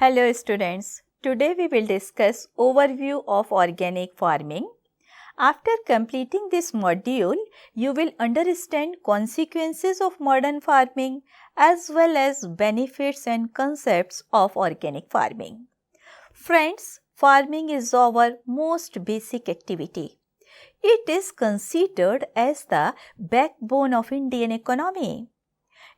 Hello students, today we will discuss overview of organic farming. After completing this module, you will understand consequences of modern farming as well as benefits and concepts of organic farming. Friends, farming is our most basic activity. It is considered as the backbone of Indian economy.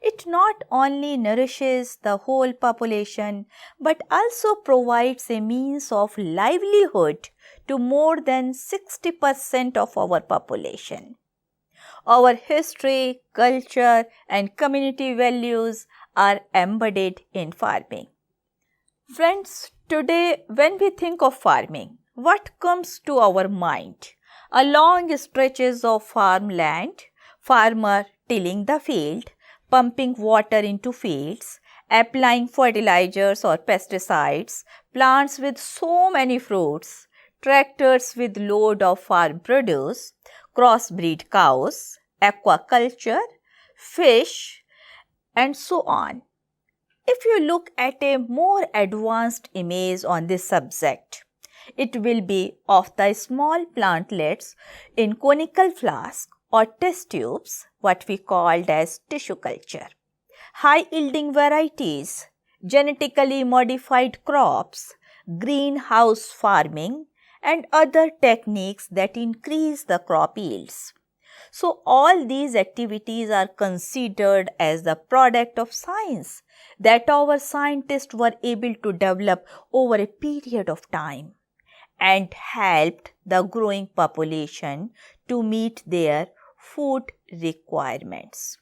It not only nourishes the whole population but also provides a means of livelihood to more than 60% of our population. Our history, culture, and community values are embedded in farming. Friends, today when we think of farming, what comes to our mind? A long stretches of farmland, farmer tilling the field, pumping water into fields, applying fertilizers or pesticides, plants with so many fruits, tractors with load of farm produce, crossbreed cows, aquaculture, fish, and so on. If you look at a more advanced image on this subject, it will be of the small plantlets in conical flask or test tubes, what we called as tissue culture. High-yielding varieties, genetically modified crops, greenhouse farming, and other techniques that increase the crop yields. So, all these activities are considered as the product of science that our scientists were able to develop over a period of time and helped the growing population to meet their food requirements.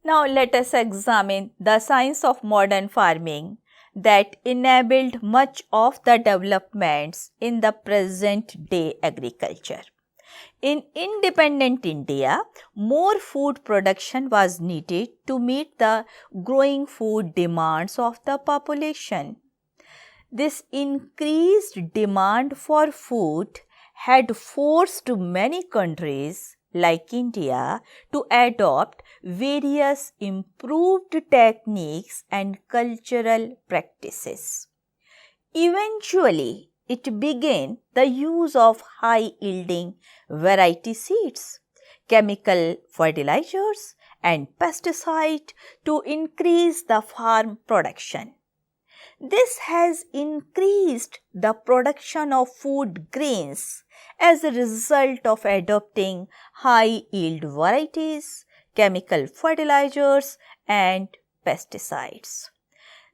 Now let us examine the science of modern farming that enabled much of the developments in the present day agriculture. In independent India, more food production was needed to meet the growing food demands of the population. This increased demand for food had forced many countries like India to adopt various improved techniques and cultural practices. Eventually, it began the use of high-yielding variety seeds, chemical fertilizers, and pesticides to increase the farm production. This has increased the production of food grains as a result of adopting high-yield varieties, chemical fertilizers, and pesticides.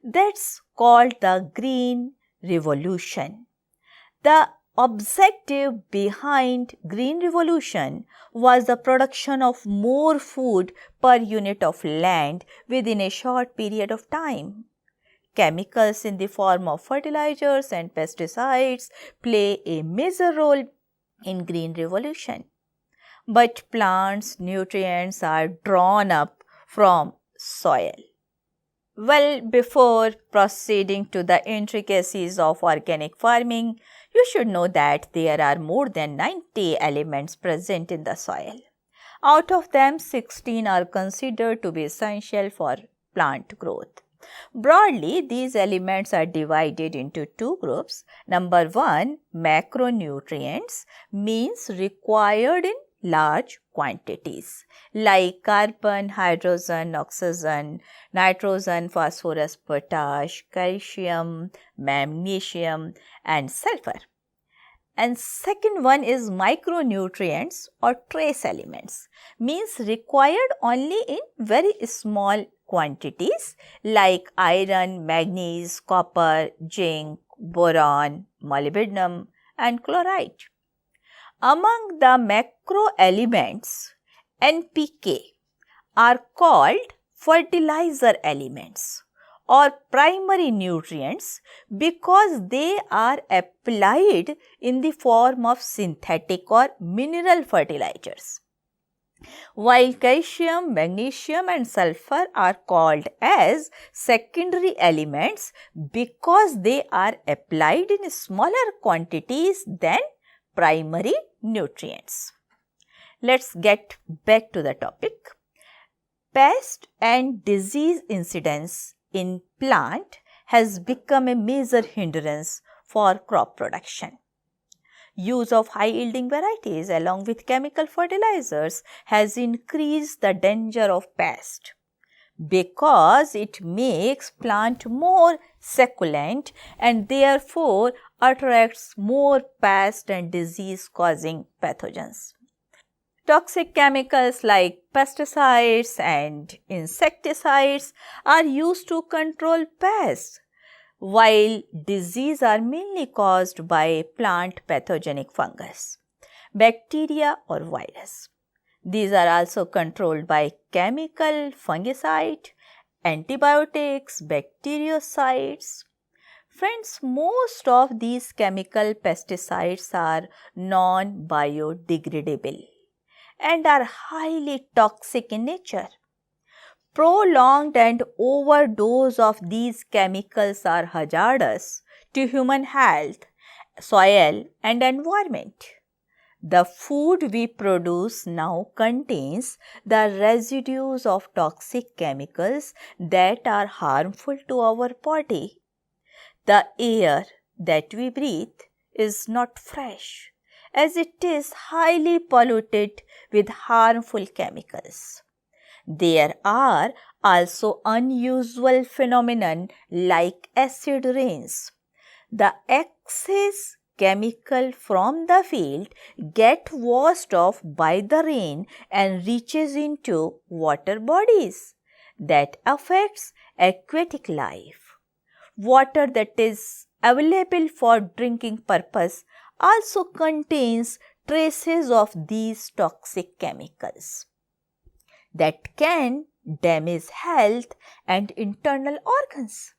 That's called the Green Revolution. The objective behind Green Revolution was the production of more food per unit of land within a short period of time. Chemicals in the form of fertilizers and pesticides play a major role in Green Revolution. But plants' nutrients are drawn up from soil. Well, before proceeding to the intricacies of organic farming, you should know that there are more than 90 elements present in the soil. Out of them, 16 are considered to be essential for plant growth. Broadly, these elements are divided into two groups. Number one, macronutrients means required in large quantities like carbon, hydrogen, oxygen, nitrogen, phosphorus, potash, calcium, magnesium, and sulfur. And second one is micronutrients or trace elements means required only in very small quantities like iron, manganese, copper, zinc, boron, molybdenum, and chloride. Among the macro elements, NPK are called fertilizer elements or primary nutrients because they are applied in the form of synthetic or mineral fertilizers. While calcium, magnesium and sulfur are called as secondary elements because they are applied in smaller quantities than primary nutrients. Let's get back to the topic. Pest and disease incidence in plant has become a major hindrance for crop production. Use of high-yielding varieties along with chemical fertilizers has increased the danger of pest because it makes plant more succulent and therefore attracts more pest and disease-causing pathogens. Toxic chemicals like pesticides and insecticides are used to control pests, while diseases are mainly caused by plant pathogenic fungus, bacteria or virus. These are also controlled by chemical fungicide, antibiotics, bactericides. Friends, most of these chemical pesticides are non-biodegradable and are highly toxic in nature. Prolonged and overdose of these chemicals are hazardous to human health, soil and environment. The food we produce now contains the residues of toxic chemicals that are harmful to our body. The air that we breathe is not fresh, as it is highly polluted with harmful chemicals. There are also unusual phenomena like acid rains. The excess chemical from the field get washed off by the rain and reaches into water bodies. That affects aquatic life. Water that is available for drinking purpose also contains traces of these toxic chemicals that can damage health and internal organs.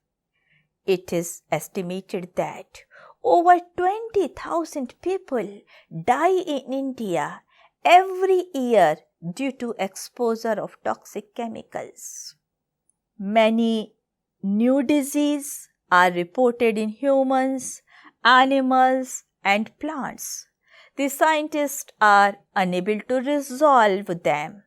It is estimated that over 20,000 people die in India every year due to exposure of toxic chemicals. Many new diseases are reported in humans, animals, and plants. The scientists are unable to resolve them.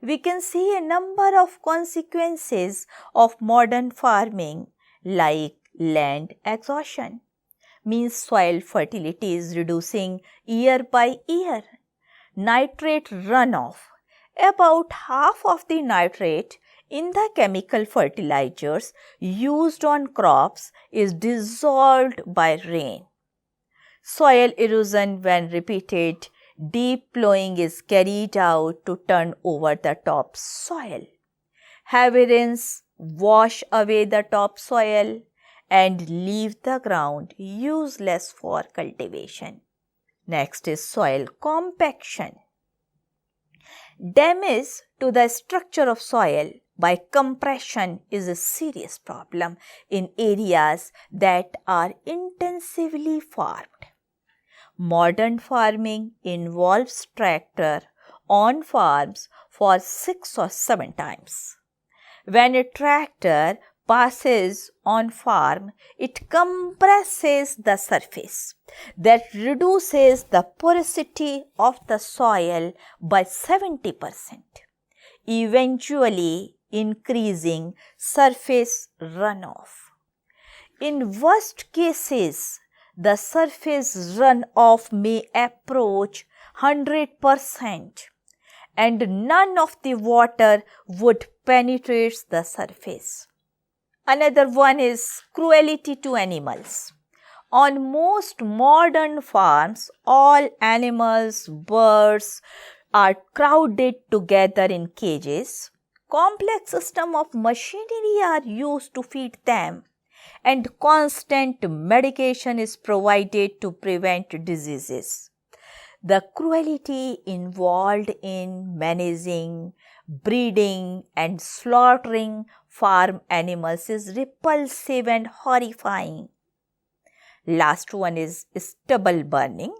We can see a number of consequences of modern farming like land exhaustion, means soil fertility is reducing year by year. Nitrate runoff. About half of the nitrate in the chemical fertilizers used on crops is dissolved by rain. Soil erosion when repeated deep plowing is carried out to turn over the topsoil. Heavy rains wash away the topsoil and leave the ground useless for cultivation. Next is soil compaction. Damage to the structure of soil by compression is a serious problem in areas that are intensively farmed. Modern farming involves tractor on farms for 6 or 7 times. When a tractor passes on farm, it compresses the surface. That reduces the porosity of the soil by 70%, eventually increasing surface runoff. In worst cases, the surface runoff may approach 100% and none of the water would penetrate the surface. Another one is cruelty to animals. On most modern farms, all animals, birds are crowded together in cages. Complex systems of machinery are used to feed them, and constant medication is provided to prevent diseases. The cruelty involved in managing, breeding, and slaughtering farm animals is repulsive and horrifying. Last one is stubble burning.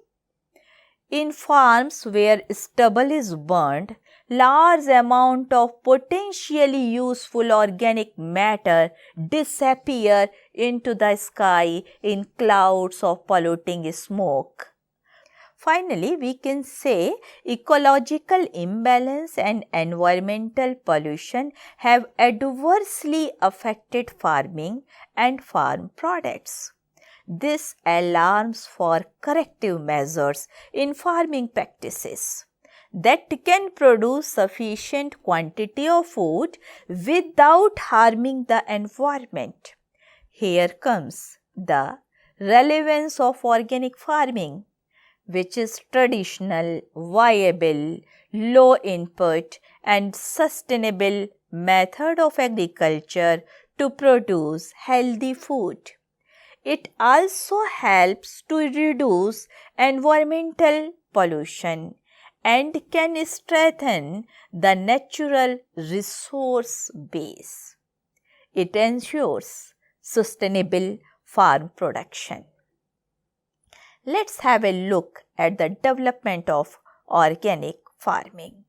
In farms where stubble is burned, large amount of potentially useful organic matter disappear into the sky in clouds of polluting smoke. Finally, we can say ecological imbalance and environmental pollution have adversely affected farming and farm products. This alarms for corrective measures in farming practices that can produce sufficient quantity of food without harming the environment. Here comes the relevance of organic farming, which is traditional, viable, low input and sustainable method of agriculture to produce healthy food. It also helps to reduce environmental pollution and can strengthen the natural resource base. It ensures sustainable farm production. Let's have a look at the development of organic farming.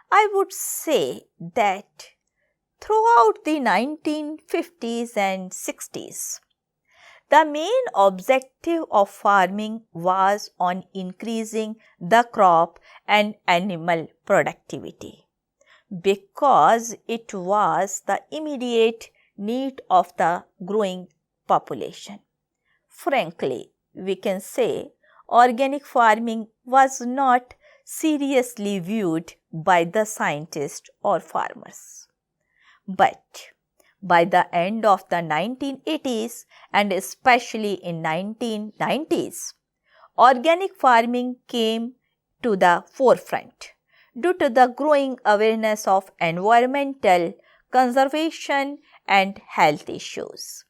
I would say that throughout the 1950s and 60s, the main objective of farming was on increasing the crop and animal productivity because it was the immediate need of the growing population. Frankly, we can say organic farming was not seriously viewed by the scientists or farmers. But by the end of the 1980s and especially in 1990s, organic farming came to the forefront due to the growing awareness of environmental conservation and health issues.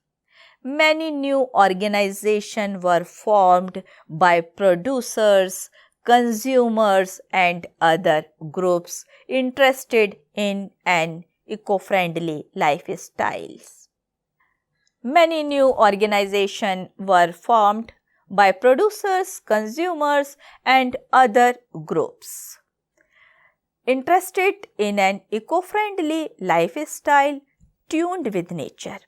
Many new organizations were formed by producers, consumers and other groups interested in an eco-friendly lifestyles. Many new organizations were formed by producers, consumers and other groups interested in an eco-friendly lifestyle tuned with nature.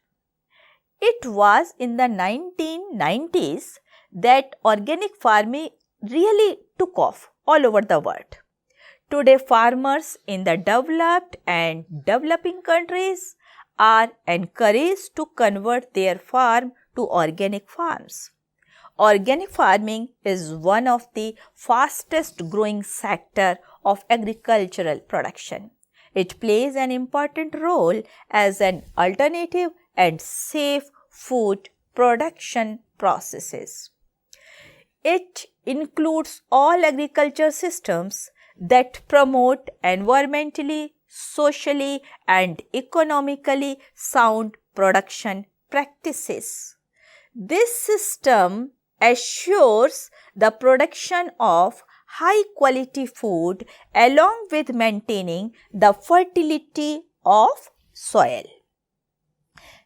It was in the 1990s that organic farming really took off all over the world. Today, farmers in the developed and developing countries are encouraged to convert their farm to organic farms. Organic farming is one of the fastest growing sector of agricultural production. It plays an important role as an alternative and safe food production processes. It includes all agriculture systems that promote environmentally, socially and economically sound production practices. This system assures the production of high quality food along with maintaining the fertility of soil.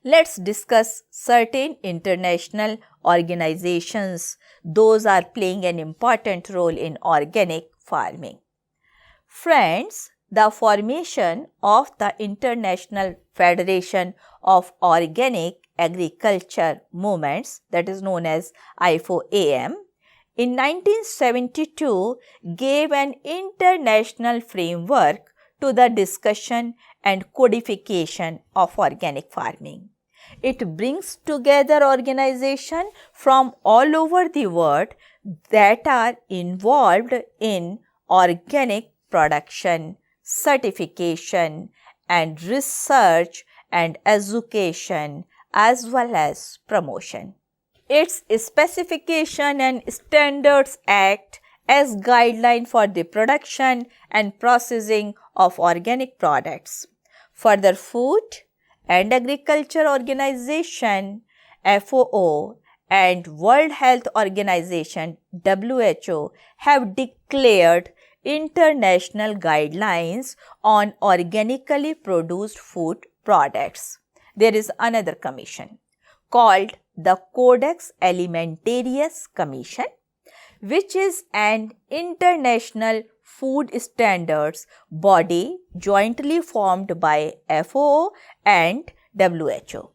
Let's discuss certain international organizations. Those are playing an important role in organic farming. Friends, the formation of the International Federation of Organic Agriculture Movements, that is known as IFOAM, in 1972 gave an international framework to the discussion and codification of organic farming. It brings together organizations from all over the world that are involved in organic production, certification and research and education as well as promotion. Its Specification and Standards Act as guideline for the production and processing of organic products. Further, Food and Agriculture Organization FAO and World Health Organization WHO have declared international guidelines on organically produced food products. There is another commission called the Codex Alimentarius Commission, which is an international food standards body jointly formed by FAO and WHO.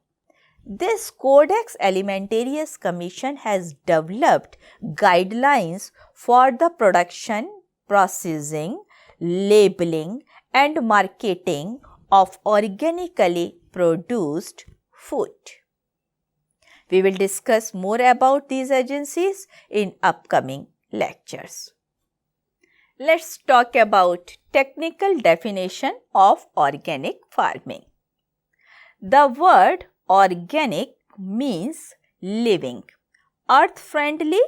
This Codex Alimentarius Commission has developed guidelines for the production, processing, labeling and marketing of organically produced food. We will discuss more about these agencies in upcoming lectures. Let's talk about technical definition of organic farming. The word organic means living, earth-friendly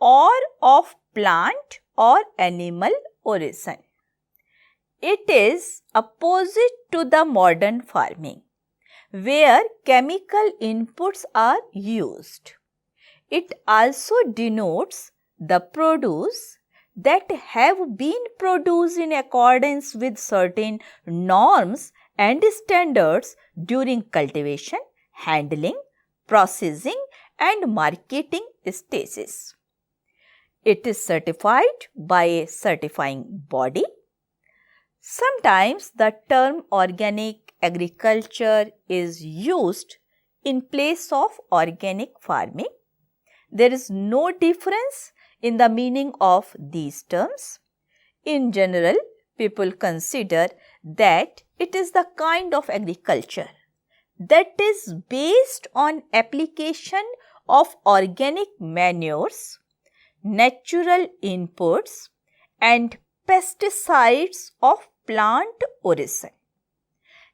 or of plant or animal origin. It is opposite to the modern farming, where chemical inputs are used. It also denotes the produce that have been produced in accordance with certain norms and standards during cultivation, handling, processing and marketing stages. It is certified by a certifying body. Sometimes the term organic agriculture is used in place of organic farming. There is no difference in the meaning of these terms. In general, people consider that it is the kind of agriculture that is based on application of organic manures, natural inputs and pesticides of plant origin.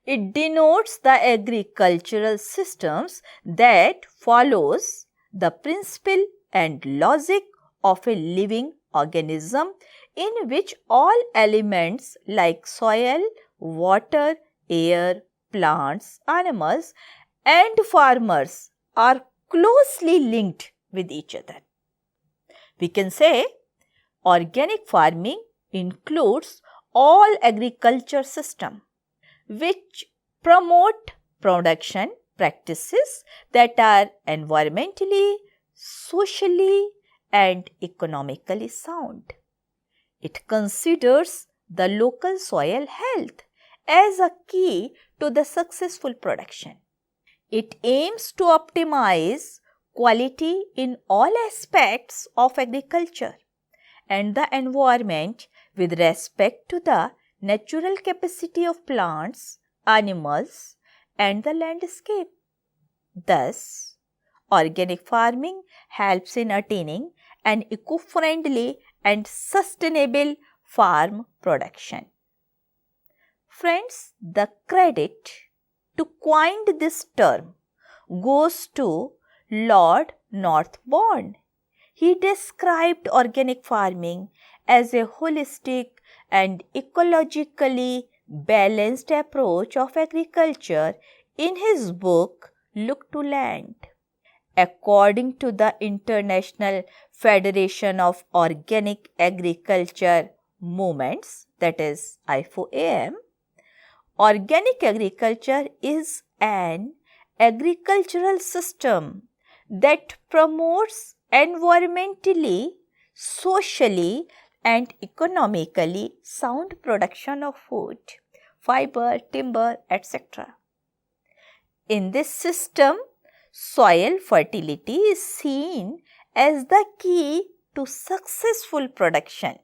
It denotes the agricultural systems that follows the principle and logic of a living organism in which all elements like soil, water, air, plants, animals and farmers are closely linked with each other. We can say organic farming includes all agriculture systems which promote production practices that are environmentally, socially and economically sound. It considers the local soil health as a key to the successful production. It aims to optimize quality in all aspects of agriculture and the environment with respect to the natural capacity of plants, animals and the landscape. Thus, organic farming helps in attaining an eco-friendly and sustainable farm production. Friends, the credit to coin this term goes to Lord Northbourne. He described organic farming as a holistic and ecologically balanced approach of agriculture in his book Look to Land. According to the International Federation of Organic Agriculture Movements, that is IFOAM, organic agriculture is an agricultural system that promotes environmentally, socially and economically sound production of food, fiber, timber, etc. In this system, soil fertility is seen as the key to successful production.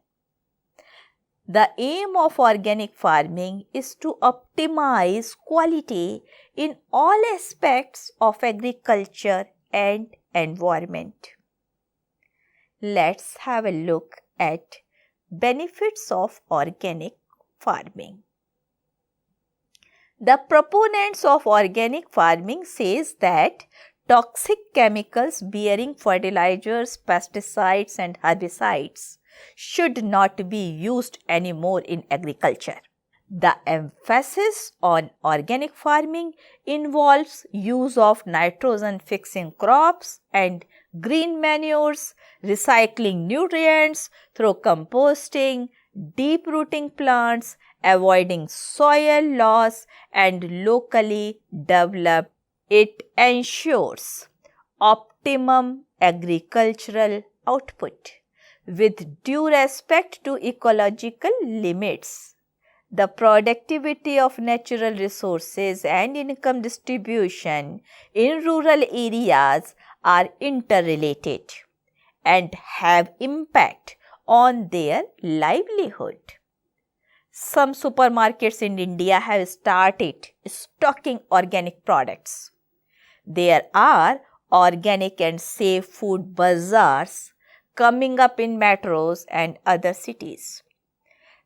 The aim of organic farming is to optimize quality in all aspects of agriculture and environment. Let's have a look at benefits of organic farming. The proponents of organic farming says that toxic chemicals bearing fertilizers, pesticides and herbicides should not be used anymore in agriculture. The emphasis on organic farming involves use of nitrogen-fixing crops and green manures, recycling nutrients through composting, deep-rooting plants, avoiding soil loss and locally developed. It ensures optimum agricultural output with due respect to ecological limits. the productivity of natural resources and income distribution in rural areas are interrelated and have impact on their livelihood. Some supermarkets in India have started stocking organic products. There are organic and safe food bazaars coming up in metros and other cities.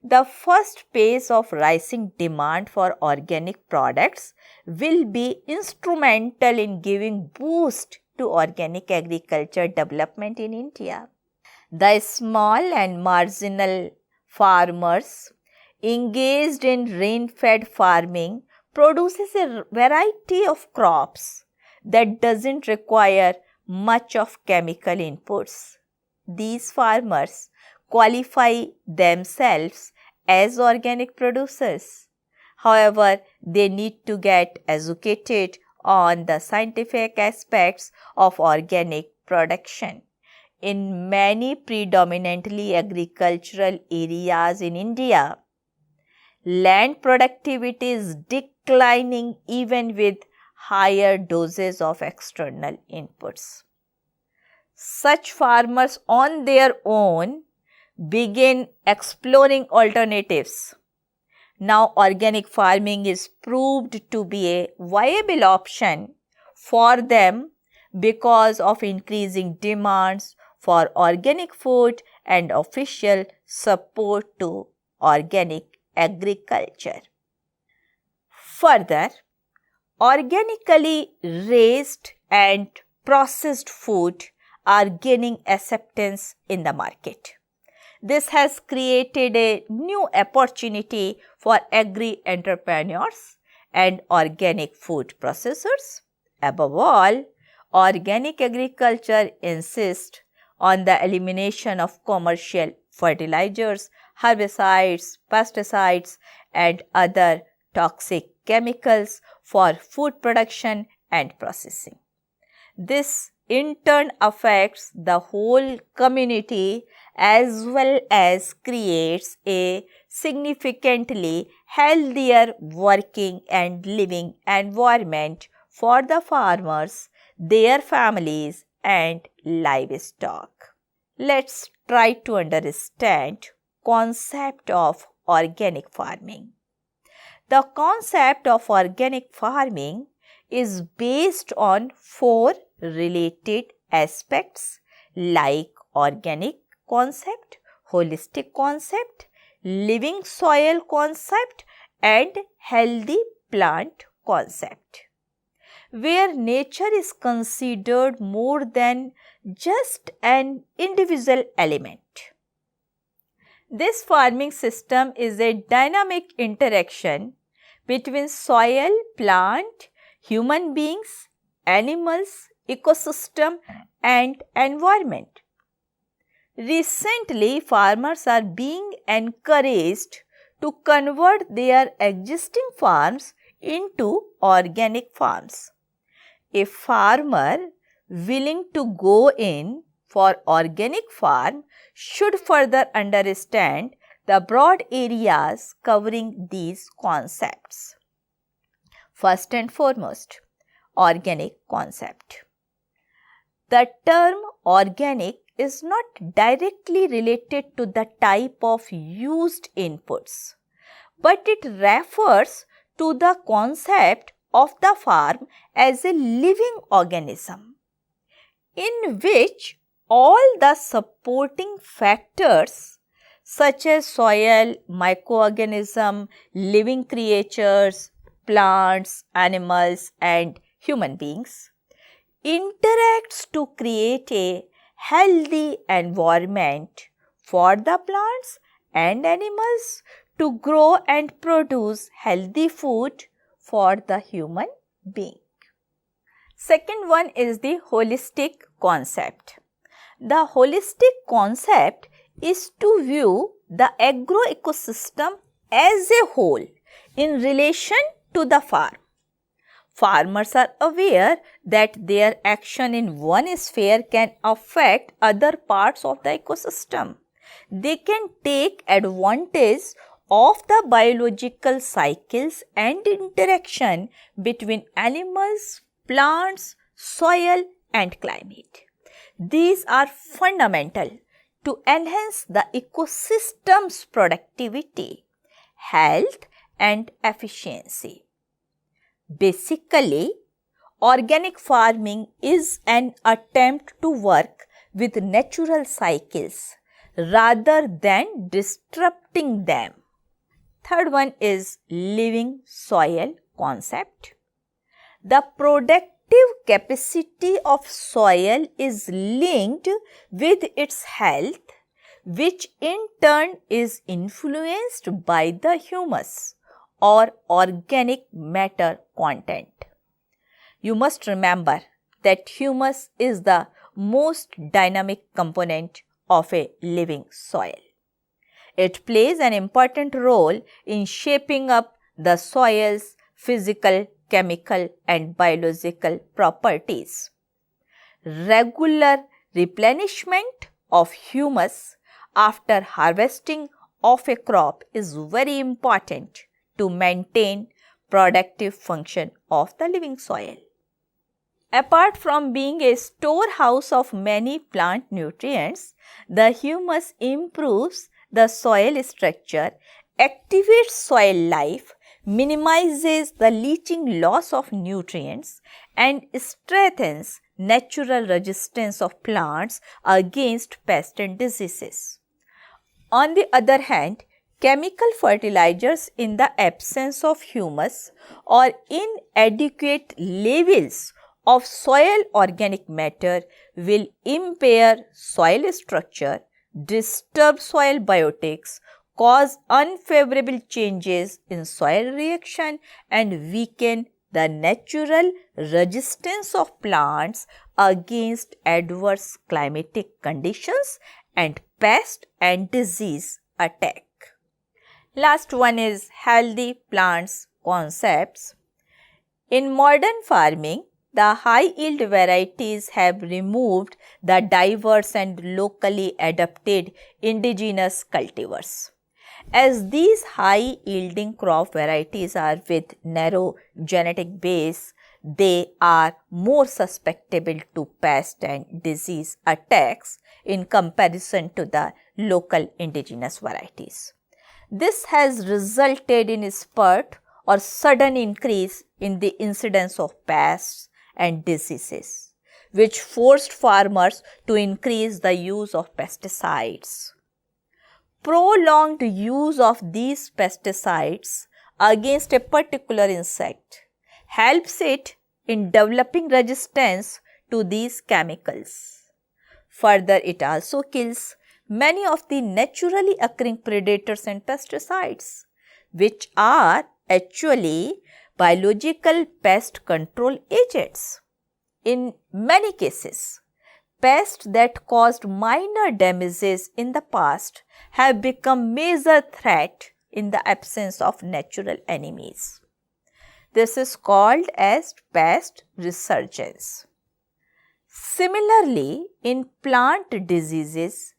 The first phase of rising demand for organic products will be instrumental in giving boost to organic agriculture development in India. The small and marginal farmers engaged in rain-fed farming produces a variety of crops that doesn't require much of chemical inputs. These farmers qualify themselves as organic producers. However, they need to get educated on the scientific aspects of organic production. In many predominantly agricultural areas in India, land productivity is declining even with higher doses of external inputs. Such farmers on their own begin exploring alternatives. Now, organic farming is proved to be a viable option for them because of increasing demands for organic food and official support to organic agriculture. Further, organically raised and processed food are gaining acceptance in the market. This has created a new opportunity for agri-entrepreneurs and organic food processors. Above all, organic agriculture insists on the elimination of commercial fertilizers, herbicides, pesticides, and other toxic chemicals for food production and processing. This in turn affects the whole community as well as creates a significantly healthier working and living environment for the farmers, their families, and livestock. Let's try to understand concept of organic farming. The concept of organic farming is based on 4 related aspects like organic concept, holistic concept, living soil concept, and healthy plant concept, where nature is considered more than just an individual element. This farming system is a dynamic interaction between soil, plant, human beings, animals, ecosystem, and environment. Recently, farmers are being encouraged to convert their existing farms into organic farms. A farmer willing to go in for organic farm should further understand the broad areas covering these concepts. First and foremost, organic concept. The term organic is not directly related to the type of used inputs, but it refers to the concept of the farm as a living organism, in which all the supporting factors such as soil, microorganism, living creatures, plants, animals, and human beings interacts to create a healthy environment for the plants and animals to grow and produce healthy food for the human being. Second one is the holistic concept. The holistic concept is to view the agro-ecosystem as a whole in relation to the farm. Farmers are aware that their action in one sphere can affect other parts of the ecosystem. They can take advantage of the biological cycles and interaction between animals, plants, soil, and climate. These are fundamental to enhance the ecosystem's productivity, health, and efficiency. Basically, organic farming is an attempt to work with natural cycles rather than disrupting them. Third one is living soil concept. The productive capacity of soil is linked with its health, which in turn is influenced by the humus or organic matter content. You must remember that humus is the most dynamic component of a living soil. It plays an important role in shaping up the soil's physical, chemical, and biological properties. Regular replenishment of humus after harvesting of a crop is very important to maintain productive function of the living soil. Apart from being a storehouse of many plant nutrients, the humus improves the soil structure, activates soil life, minimizes the leaching loss of nutrients, and strengthens natural resistance of plants against pests and diseases. On the other hand, chemical fertilizers in the absence of humus or inadequate levels of soil organic matter will impair soil structure, disturb soil biotics, cause unfavorable changes in soil reaction, and weaken the natural resistance of plants against adverse climatic conditions and pest and disease attack. Last one is healthy plants concepts. In modern farming, the high-yield varieties have removed the diverse and locally adapted indigenous cultivars. As these high-yielding crop varieties are with narrow genetic base, they are more susceptible to pest and disease attacks in comparison to the local indigenous varieties. This has resulted in a spurt or sudden increase in the incidence of pests and diseases, which forced farmers to increase the use of pesticides. Prolonged use of these pesticides against a particular insect helps it in developing resistance to these chemicals. Further, it also kills many of the naturally occurring predators and pesticides, which are actually biological pest control agents. In many cases, pests that caused minor damages in the past have become major threat in the absence of natural enemies. This is called as pest resurgence. Similarly, in plant diseases,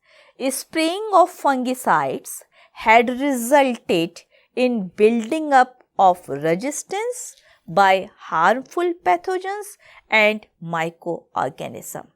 spraying of fungicides had resulted in building up of resistance by harmful pathogens and microorganisms.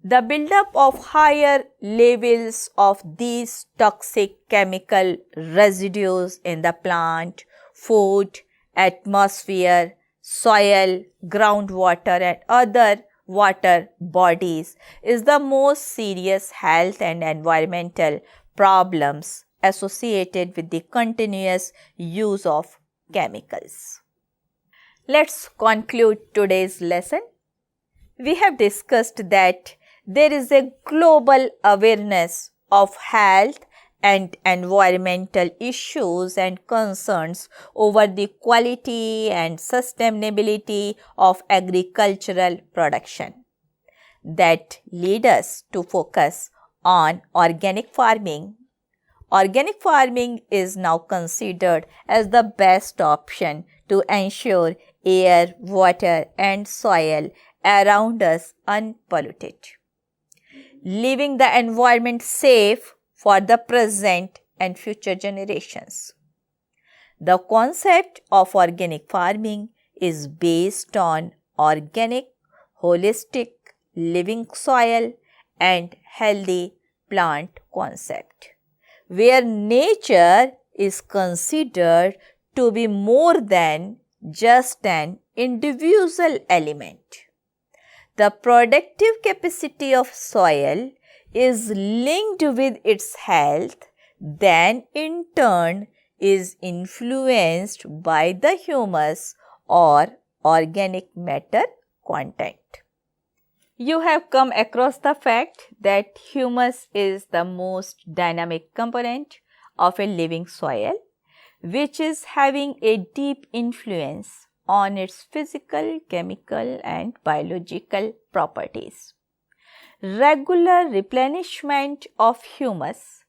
The buildup of higher levels of these toxic chemical residues in the plant, food, atmosphere, soil, groundwater, and other water bodies is the most serious health and environmental problems associated with the continuous use of chemicals. Let's conclude today's lesson. We have discussed that there is a global awareness of health and environmental issues and concerns over the quality and sustainability of agricultural production that lead us to focus on organic farming. Organic farming is now considered as the best option to ensure air, water, and soil around us unpolluted. Leaving the environment safe for the present and future generations. The concept of organic farming is based on organic, holistic, living soil and healthy plant concept, where nature is considered to be more than just an individual element. The productive capacity of soil is linked with its health, then in turn is influenced by the humus or organic matter content. You have come across the fact that humus is the most dynamic component of a living soil, which is having a deep influence on its physical, chemical and biological properties. Regular replenishment of humus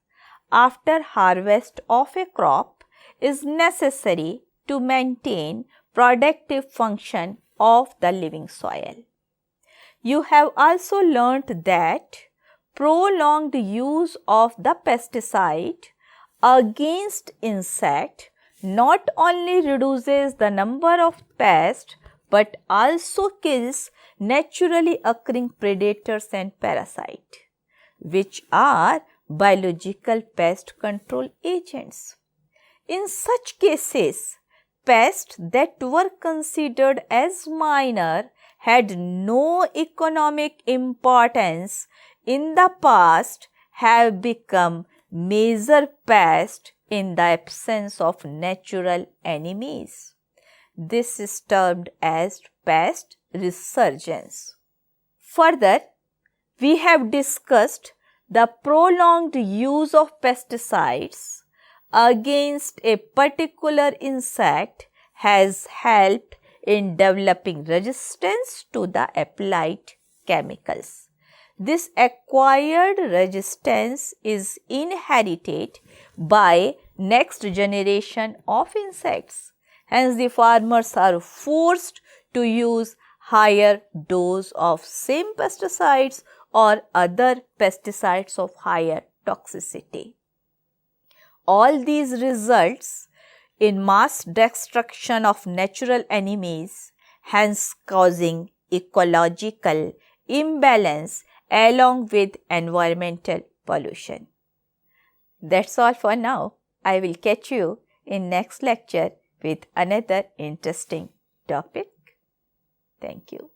after harvest of a crop is necessary to maintain productive function of the living soil. You have also learnt that prolonged use of the pesticide against insect not only reduces the number of pests but also kills naturally occurring predators and parasites, which are biological pest control agents. In such cases, pests that were considered as minor had no economic importance in the past have become major pests in the absence of natural enemies. This is termed as pest resurgence. Further, we have discussed the prolonged use of pesticides against a particular insect has helped in developing resistance to the applied chemicals. This acquired resistance is inherited by next generation of insects. Hence, the farmers are forced to use higher dose of same pesticides or other pesticides of higher toxicity. All these results in mass destruction of natural enemies, hence causing ecological imbalance along with environmental pollution. That's all for now. I will catch you in next lecture with another interesting topic. Thank you.